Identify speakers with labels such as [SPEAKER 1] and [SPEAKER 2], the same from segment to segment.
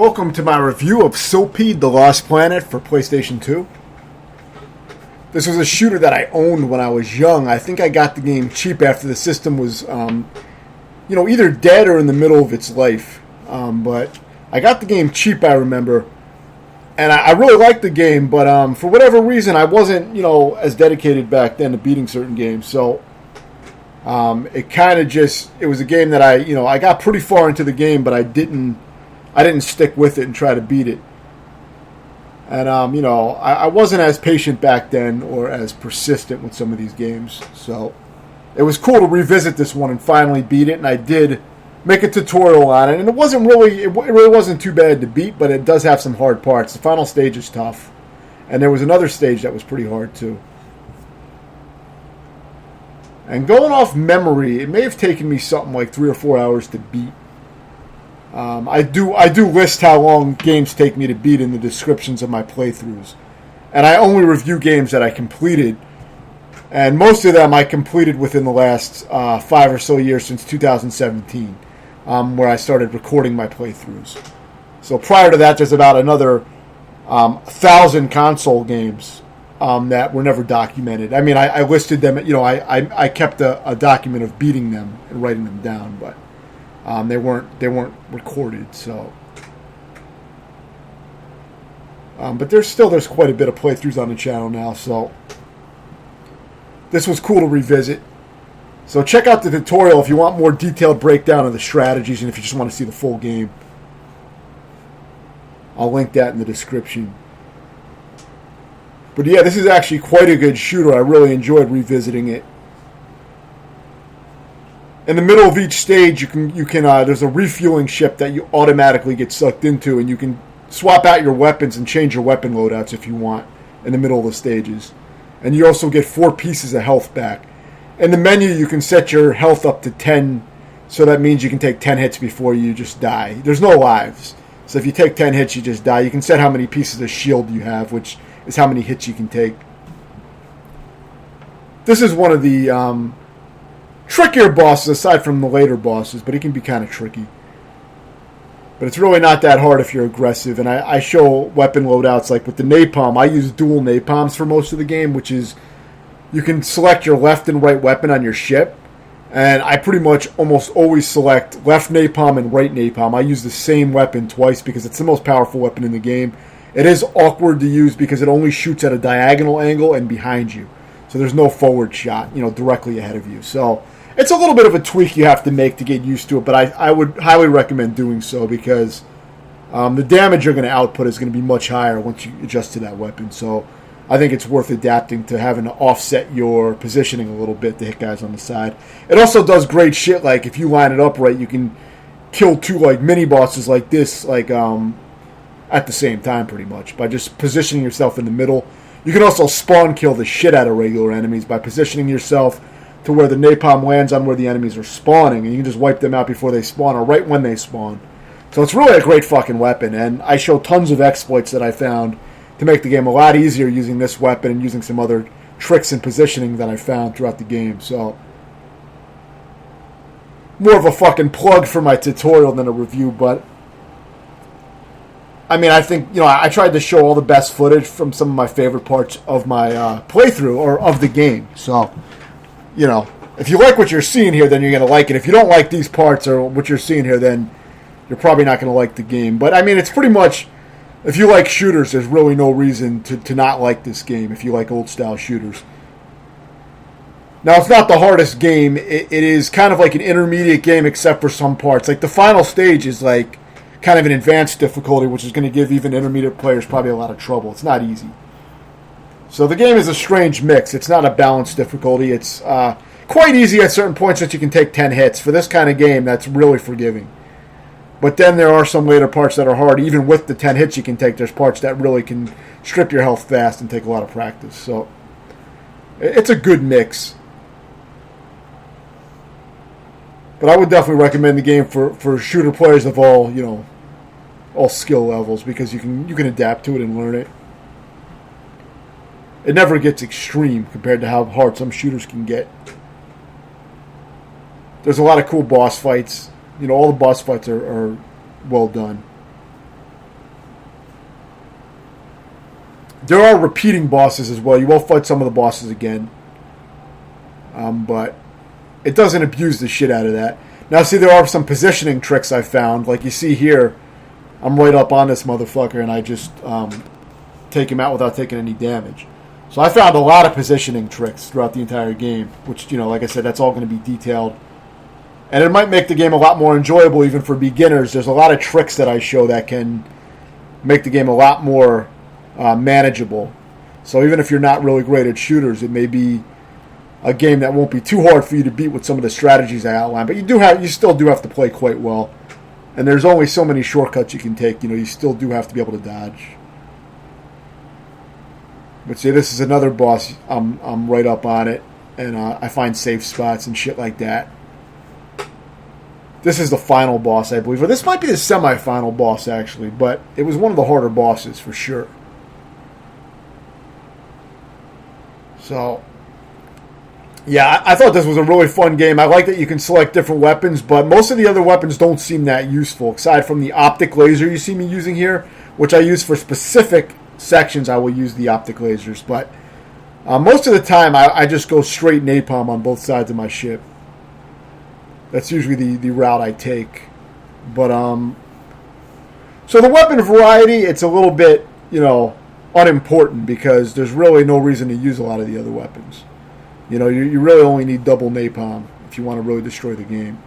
[SPEAKER 1] Welcome to my review of Silpheed, The Lost Planet for PlayStation 2. This was a shooter that I owned when I was young. I think I got the game cheap after the system was, either dead or in the middle of its life. But I got the game cheap, I remember. And I really liked the game, but for whatever reason, I wasn't, as dedicated back then to beating certain games. So it was a game that I got pretty far into the game, but I didn't stick with it and try to beat it. And, I wasn't as patient back then or as persistent with some of these games. So it was cool to revisit this one and finally beat it. And I did make a tutorial on it. And it really wasn't too bad to beat, but it does have some hard parts. The final stage is tough. And there was another stage that was pretty hard too. And going off memory, it may have taken me something like 3 or 4 hours to beat. I do list how long games take me to beat in the descriptions of my playthroughs. And I only review games that I completed. And most of them I completed within the last 5 or so years since 2017, where I started recording my playthroughs. So prior to that, there's about another 1,000 console games that were never documented. I mean, I listed them, I kept a document of beating them and writing them down, but they weren't recorded, so. But there's quite a bit of playthroughs on the channel now, so this was cool to revisit. So check out the tutorial if you want more detailed breakdown of the strategies and if you just want to see the full game. I'll link that in the description. But yeah, this is actually quite a good shooter. I really enjoyed revisiting it. In the middle of each stage, you can there's a refueling ship that you automatically get sucked into, and you can swap out your weapons and change your weapon loadouts if you want in the middle of the stages. And you also get 4 pieces of health back. In the menu, you can set your health up to 10, so that means you can take 10 hits before you just die. There's no lives, so if you take 10 hits, you just die. You can set how many pieces of shield you have, which is how many hits you can take. This is one of the trickier bosses aside from the later bosses, but it can be kind of tricky. But it's really not that hard if you're aggressive. And I show weapon loadouts like with the napalm. I use dual napalms for most of the game, which is you can select your left and right weapon on your ship. And I pretty much almost always select left napalm and right napalm. I use the same weapon twice because it's the most powerful weapon in the game. It is awkward to use because it only shoots at a diagonal angle and behind you. So there's no forward shot, directly ahead of you. So it's a little bit of a tweak you have to make to get used to it, but I would highly recommend doing so because the damage you're going to output is going to be much higher once you adjust to that weapon. So I think it's worth adapting to having to offset your positioning a little bit to hit guys on the side. It also does great shit, like if you line it up right, you can kill 2 like mini bosses like this, like at the same time pretty much, by just positioning yourself in the middle. You can also spawn kill the shit out of regular enemies by positioning yourself to where the napalm lands on where the enemies are spawning, and you can just wipe them out before they spawn or right when they spawn. So it's really a great fucking weapon, and I show tons of exploits that I found to make the game a lot easier using this weapon and using some other tricks and positioning that I found throughout the game. So more of a fucking plug for my tutorial than a review, but I mean, I think, I tried to show all the best footage from some of my favorite parts of my playthrough or of the game. So, if you like what you're seeing here, then you're going to like it. If you don't like these parts or what you're seeing here, then you're probably not going to like the game. But, I mean, it's pretty much, if you like shooters, there's really no reason to not like this game if you like old-style shooters. Now, it's not the hardest game. It is kind of like an intermediate game except for some parts. Like, the final stage is, like, kind of an advanced difficulty, which is going to give even intermediate players probably a lot of trouble. It's not easy. So the game is a strange mix. It's not a balanced difficulty. It's quite easy at certain points that you can take 10 hits. For this kind of game, that's really forgiving. But then there are some later parts that are hard. Even with the 10 hits you can take, there's parts that really can strip your health fast and take a lot of practice. So it's a good mix. But I would definitely recommend the game for shooter players of all skill levels because you can adapt to it and learn it. It never gets extreme compared to how hard some shooters can get. There's a lot of cool boss fights. All the boss fights are well done. There are repeating bosses as well. You will fight some of the bosses again. But it doesn't abuse the shit out of that. Now, see, there are some positioning tricks I found. Like you see here, I'm right up on this motherfucker, and I just take him out without taking any damage. So I found a lot of positioning tricks throughout the entire game, which, like I said, that's all going to be detailed. And it might make the game a lot more enjoyable even for beginners. There's a lot of tricks that I show that can make the game a lot more manageable. So even if you're not really great at shooters, it may be a game that won't be too hard for you to beat with some of the strategies I outlined. But you still do have to play quite well. And there's only so many shortcuts you can take. You still do have to be able to dodge. But see, this is another boss. I'm right up on it, and I find safe spots and shit like that. This is the final boss, I believe. Or this might be the semi-final boss, actually. But it was one of the harder bosses, for sure. So, yeah, I thought this was a really fun game. I like that you can select different weapons, but most of the other weapons don't seem that useful, aside from the optic laser you see me using here, which I use for specific sections. I will use the optic lasers, but most of the time I just go straight napalm on both sides of my ship. That's usually the route I take. But so the weapon variety, it's a little bit unimportant because there's really no reason to use a lot of the other weapons. You really only need double napalm if you want to really destroy the game.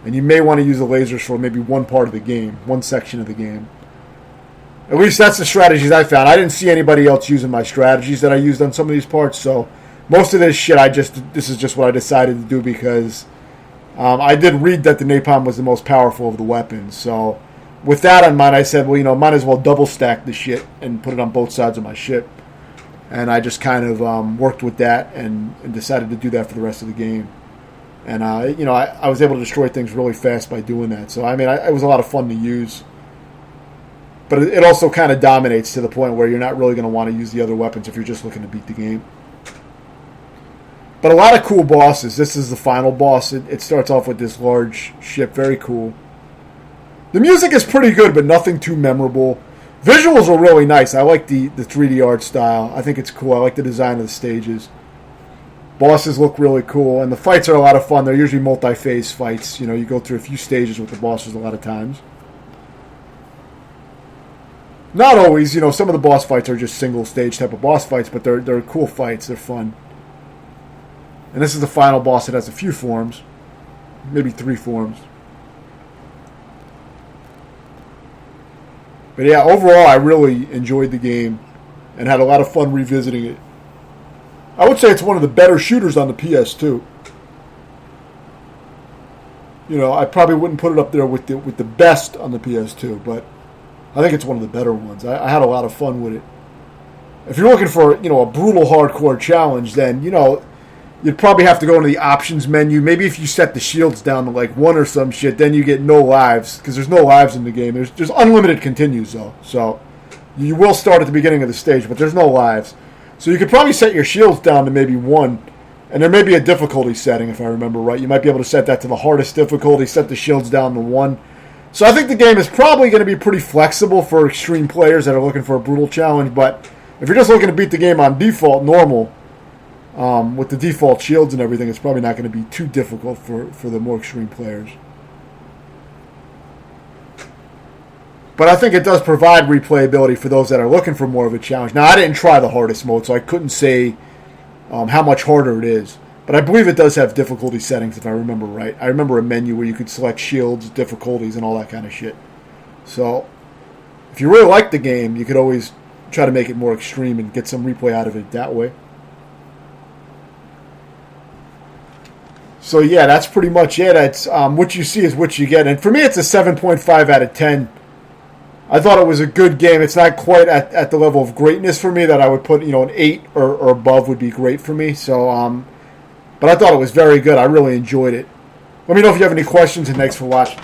[SPEAKER 1] And you may want to use the lasers for maybe one part of the game, one section of the game. At least that's the strategies I found. I didn't see anybody else using my strategies that I used on some of these parts, so most of this shit this is just what I decided to do because I did read that the napalm was the most powerful of the weapons. So with that in mind, I said, well, might as well double stack the shit and put it on both sides of my ship. And I just kind of worked with that and decided to do that for the rest of the game. And, I was able to destroy things really fast by doing that. So, it was a lot of fun to use. But it also kind of dominates to the point where you're not really going to want to use the other weapons if you're just looking to beat the game. But a lot of cool bosses. This is the final boss. It starts off with this large ship. Very cool. The music is pretty good, but nothing too memorable. Visuals are really nice. I like the 3D art style. I think it's cool. I like the design of the stages. Bosses look really cool, and the fights are a lot of fun. They're usually multi-phase fights. You go through a few stages with the bosses a lot of times. Not always. Some of the boss fights are just single-stage type of boss fights, but they're cool fights. They're fun. And this is the final boss. It has a few forms. Maybe 3 forms. But yeah, overall, I really enjoyed the game and had a lot of fun revisiting it. I would say it's one of the better shooters on the PS2. I probably wouldn't put it up there with the best on the PS2, but I think it's one of the better ones. I had a lot of fun with it. If you're looking for, a brutal hardcore challenge, then, you'd probably have to go into the options menu. Maybe if you set the shields down to like 1 or some shit, then you get no lives, because there's no lives in the game. There's unlimited continues, though. So you will start at the beginning of the stage, but there's no lives. So you could probably set your shields down to maybe 1, and there may be a difficulty setting, if I remember right. You might be able to set that to the hardest difficulty, set the shields down to 1. So I think the game is probably going to be pretty flexible for extreme players that are looking for a brutal challenge, but if you're just looking to beat the game on default, normal, with the default shields and everything, it's probably not going to be too difficult for the more extreme players. But I think it does provide replayability for those that are looking for more of a challenge. Now, I didn't try the hardest mode, so I couldn't say how much harder it is. But I believe it does have difficulty settings, if I remember right. I remember a menu where you could select shields, difficulties, and all that kind of shit. So, if you really like the game, you could always try to make it more extreme and get some replay out of it that way. So yeah, that's pretty much it. It's what you see is what you get, and for me, it's a 7.5 out of 10. I thought it was a good game. It's not quite at the level of greatness for me that I would put, an 8 or above would be great for me. So, but I thought it was very good. I really enjoyed it. Let me know if you have any questions, and thanks for watching.